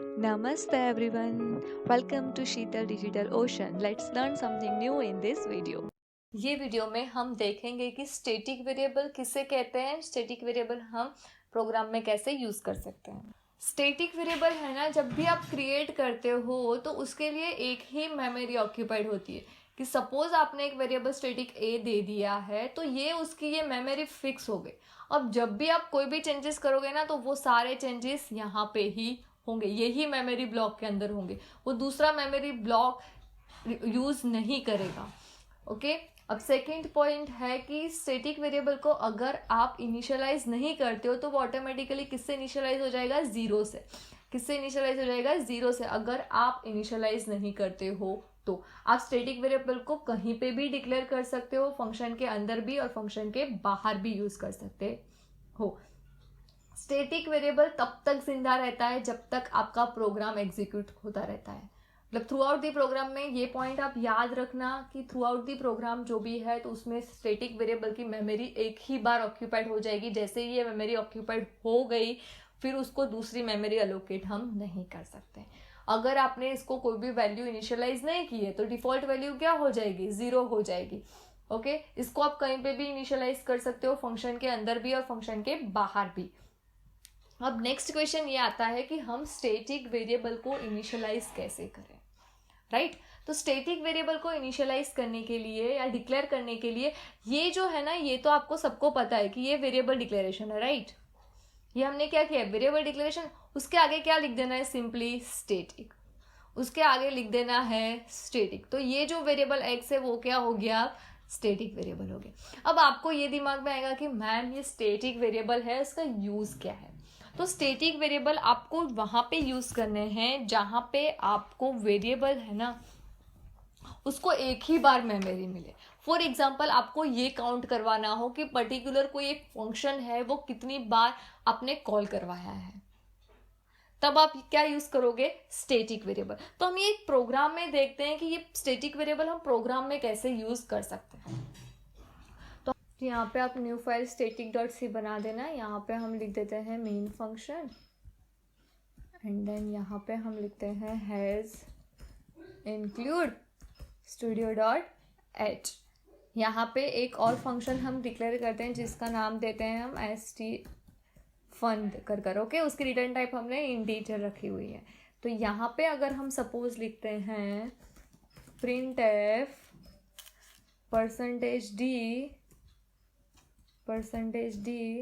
Namaste everyone. Welcome to Sheetal Digital Ocean. Let's learn something new in this video. ये video में हम देखेंगे कि स्टैटिक वेरिएबल किसे कहते हैं, स्टैटिक वेरिएबल हम प्रोग्राम में कैसे यूज़ कर सकते हैं। स्टैटिक वेरिएबल है ना, जब भी आप क्रिएट करते हो तो उसके लिए एक ही मेमोरी ऑक्यूपाइड होती है। कि सपोज आपने एक वेरिएबल स्टैटिक ए दे दिया है तो ये उसकी ये मेमोरी फिक्स हो गई। अब जब भी आप कोई भी चेंजेस करोगे ना तो वो सारे चेंजेस यहाँ पे ही होंगे, यही मेमोरी ब्लॉक के अंदर होंगे, वो दूसरा मेमोरी ब्लॉक यूज़ नहीं करेगा। ओके अब सेकेंड पॉइंट है कि स्टैटिक वेरिएबल को अगर आप इनिशियलाइज नहीं करते हो तो वो ऑटोमेटिकली किससे इनिशियलाइज हो जाएगा, जीरो से। किससे इनिशियलाइज हो जाएगा, जीरो से। अगर आप इनिशियलाइज नहीं करते हो तो आप स्टैटिक वेरिएबल को कहीं पे भी डिक्लेयर कर सकते हो, फंक्शन के अंदर भी और फंक्शन के बाहर भी यूज कर सकते हो। स्टैटिक वेरिएबल तब तक जिंदा रहता है जब तक आपका प्रोग्राम एग्जीक्यूट होता रहता है। मतलब थ्रू आउट दी प्रोग्राम में ये पॉइंट आप याद रखना कि थ्रू आउट दी प्रोग्राम जो भी है तो उसमें स्टैटिक वेरिएबल की मेमोरी एक ही बार ऑक्यूपाइड हो जाएगी। जैसे ही ये मेमोरी ऑक्यूपाइड हो गई फिर उसको दूसरी मेमोरी अलोकेट हम नहीं कर सकते। अगर आपने इसको कोई भी वैल्यू इनिशियलाइज नहीं की है तो डिफॉल्ट वैल्यू क्या हो जाएगी, जीरो हो जाएगी। ओके इसको आप कहीं पे भी इनिशियलाइज कर सकते हो, फंक्शन के अंदर भी और फंक्शन के बाहर भी। अब नेक्स्ट क्वेश्चन ये आता है कि हम स्टैटिक वेरिएबल को इनिशियलाइज कैसे करें, राइट तो स्टैटिक वेरिएबल को इनिशियलाइज करने के लिए या डिक्लेयर करने के लिए ये जो है ना, ये तो आपको सबको पता है कि ये वेरिएबल डिक्लेरेशन है, राइट। ये हमने क्या किया, वेरिएबल डिक्लेरेशन। उसके आगे क्या लिख देना है, सिंपली स्टैटिक। उसके आगे लिख देना है स्टैटिक। तो ये जो वेरिएबल एक्स है वो क्या हो गया, स्टैटिक वेरिएबल हो गया। अब आपको ये दिमाग में आएगा कि मैम ये स्टैटिक वेरिएबल है, उसका यूज क्या है। तो स्टैटिक वेरिएबल आपको वहां पे यूज करने हैं जहां पे आपको वेरिएबल है ना उसको एक ही बार मेमोरी मिले। फॉर एग्जाम्पल आपको ये काउंट करवाना हो कि पर्टिकुलर कोई एक फंक्शन है वो कितनी बार आपने कॉल करवाया है, तब आप क्या यूज करोगे, स्टैटिक वेरिएबल। तो हम ये प्रोग्राम में देखते हैं कि ये स्टैटिक वेरिएबल हम प्रोग्राम में कैसे यूज कर सकते हैं। तो यहाँ पे आप new file static dot C बना देना। यहाँ पे हम लिख देते हैं मेन फंक्शन एंड देन यहाँ पे हम लिखते हैं has include studio dot H. यहाँ पे एक और फंक्शन हम डिक्लेयर करते हैं जिसका नाम देते हैं हम एस टी फन कर ओके उसकी रिटर्न टाइप हमने इंटीजर रखी हुई है। तो यहाँ पे अगर हम सपोज लिखते हैं print F percentage D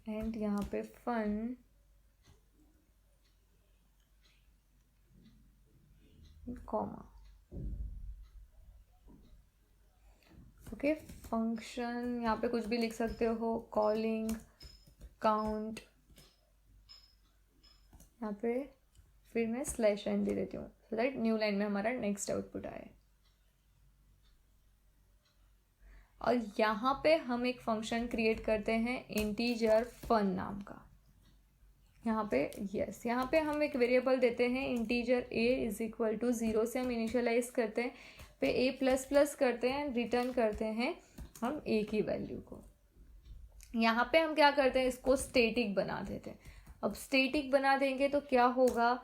and यहाँ पे फन कॉमा, ओके फंक्शन यहाँ पे कुछ भी लिख सकते हो, कॉलिंग काउंट, यहाँ पे फिर मैं स्लैश एन दे देती हूँ सो दैट न्यू लाइन में हमारा नेक्स्ट आउटपुट आए। और यहाँ पे हम एक फंक्शन क्रिएट करते हैं इंटीजर फन नाम का। यहाँ पे यस यहाँ पे हम एक वेरिएबल देते हैं integer a is equal to 0 से हम इनिशियलाइज करते हैं, पे a प्लस प्लस करते हैं, रिटर्न करते हैं हम a की वैल्यू को। यहाँ पे हम क्या करते हैं, इसको स्टैटिक बना देते हैं। अब स्टैटिक बना देंगे तो क्या होगा,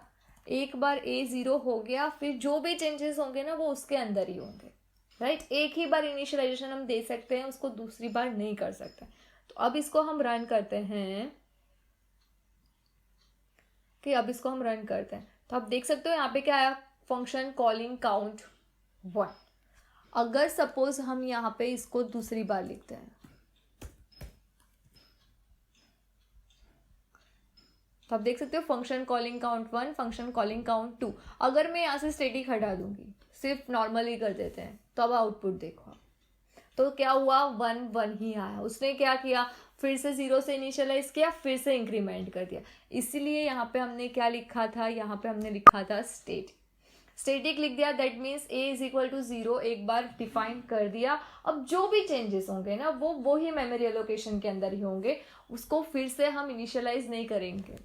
एक बार a 0 हो गया फिर जो भी चेंजेस होंगे ना वो उसके अंदर ही होंगे, राइट। एक ही बार इनिशियलाइजेशन हम दे सकते हैं, उसको दूसरी बार नहीं कर सकते। तो अब इसको हम रन करते हैं तो आप देख सकते हो यहाँ पे क्या आया, फंक्शन कॉलिंग काउंट 1। अगर सपोज हम यहाँ पे इसको दूसरी बार लिखते हैं तो आप देख सकते हो function calling count 1, function calling count 2। अगर मैं यहाँ से स्टैटिक हटा दूंगी, सिर्फ नॉर्मली कर देते हैं, तो अब आउटपुट देखो तो क्या हुआ, 1 1 ही आया। उसने क्या किया, फिर से 0 से इनिशियलाइज किया, फिर से इंक्रीमेंट कर दिया। इसीलिए यहाँ पे हमने क्या लिखा था, यहाँ पे हमने लिखा था स्टैटिक लिख दिया। That means a is equal to 0 एक बार डिफाइन कर दिया। अब जो भी चेंजेस होंगे ना वो ही मेमोरी एलोकेशन के अंदर ही होंगे, उसको फिर से हम इनिशियलाइज नहीं करेंगे।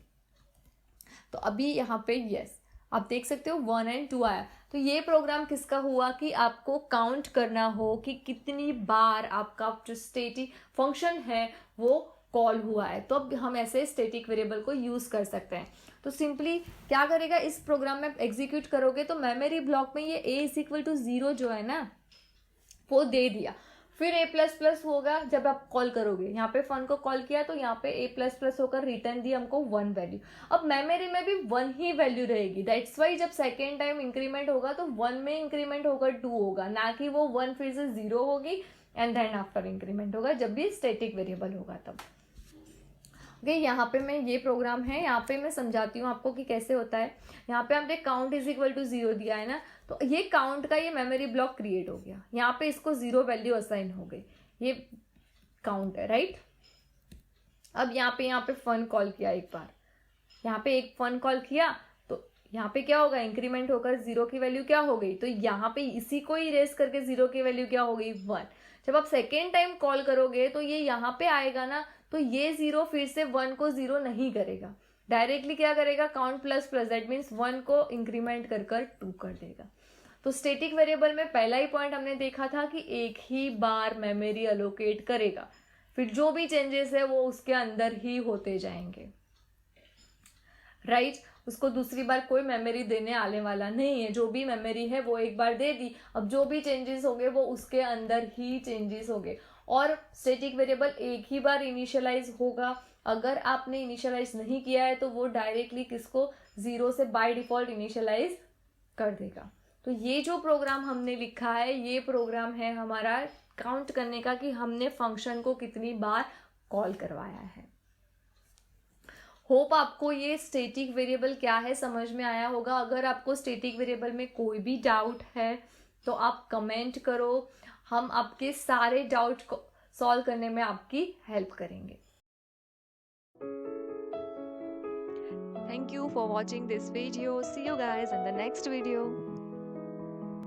तो अभी यहाँ पे यस आप देख सकते हो 1 और 2 आया। तो ये प्रोग्राम किसका हुआ कि आपको काउंट करना हो कि कितनी बार आपका जो स्टैटिक फंक्शन है वो कॉल हुआ है, तो अब हम ऐसे स्टैटिक वेरिएबल को यूज़ कर सकते हैं। तो सिंपली क्या करेगा, इस प्रोग्राम में एग्जीक्यूट करोगे तो मेमोरी ब्लॉक में ये a इज इक्वल टू 0 जो है ना वो दे दिया, फिर a प्लस प्लस होगा जब आप कॉल करोगे, यहाँ पे फन को कॉल किया तो यहाँ पे a प्लस प्लस होकर रिटर्न दी हमको 1 वैल्यू। अब मेमोरी में भी 1 ही वैल्यू रहेगी, दैट्स वाई जब सेकेंड टाइम इंक्रीमेंट होगा तो 1 में इंक्रीमेंट होकर 2 होगा, ना कि वो 1 फिर से 0 होगी एंड देन आफ्टर इंक्रीमेंट होगा जब भी स्टैटिक वेरिएबल होगा तब। ओके, यहाँ पे मैं ये प्रोग्राम है, यहाँ पे मैं समझाती हूँ आपको कि कैसे होता है। यहाँ पे हमने काउंट इज इक्वल टू 0 दिया है ना, तो ये काउंट का ये मेमोरी ब्लॉक क्रिएट हो गया, यहाँ पे इसको 0 वैल्यू असाइन हो गई, ये काउंट है राइट। अब यहाँ पे फन कॉल किया एक बार, यहाँ पे एक फन कॉल किया तो यहाँ पे क्या होगा, इंक्रीमेंट होकर 0 की वैल्यू क्या हो गई, तो यहाँ पे इसी को ही रेस करके 0 की वैल्यू क्या हो गई 1। जब आप सेकेंड टाइम कॉल करोगे तो ये यहाँ पे आएगा ना, तो ये 0 फिर से 1 को 0 नहीं करेगा, डायरेक्टली क्या करेगा, count plus plus, that means 1 को इंक्रीमेंट कर 2 कर देगा। तो स्टैटिक वेरिएबल में पहला ही पॉइंट हमने देखा था कि एक ही बार मेमोरी अलोकेट करेगा, फिर जो भी चेंजेस है वो उसके अंदर ही होते जाएंगे राइट। उसको दूसरी बार कोई मेमोरी देने आने वाला नहीं है, जो भी मेमोरी है वो एक बार दे दी, अब जो भी चेंजेस होंगे वो उसके अंदर ही चेंजेस होंगे। और स्टैटिक वेरिएबल एक ही बार इनिशियलाइज होगा, अगर आपने इनिशियलाइज नहीं किया है तो वो डायरेक्टली किसको 0 से बाय डिफॉल्ट इनिशियलाइज कर देगा। तो ये जो प्रोग्राम हमने लिखा है ये प्रोग्राम है हमारा काउंट करने का कि हमने फंक्शन को कितनी बार कॉल करवाया है। होप आपको ये स्टैटिक वेरिएबल क्या है समझ में आया होगा। अगर आपको स्टैटिक वेरिएबल में कोई भी डाउट है तो आप कमेंट करो, हम आपके सारे डाउट को सॉल्व करने में आपकी हेल्प करेंगे। Thank you for watching this video. See you guys in the next video.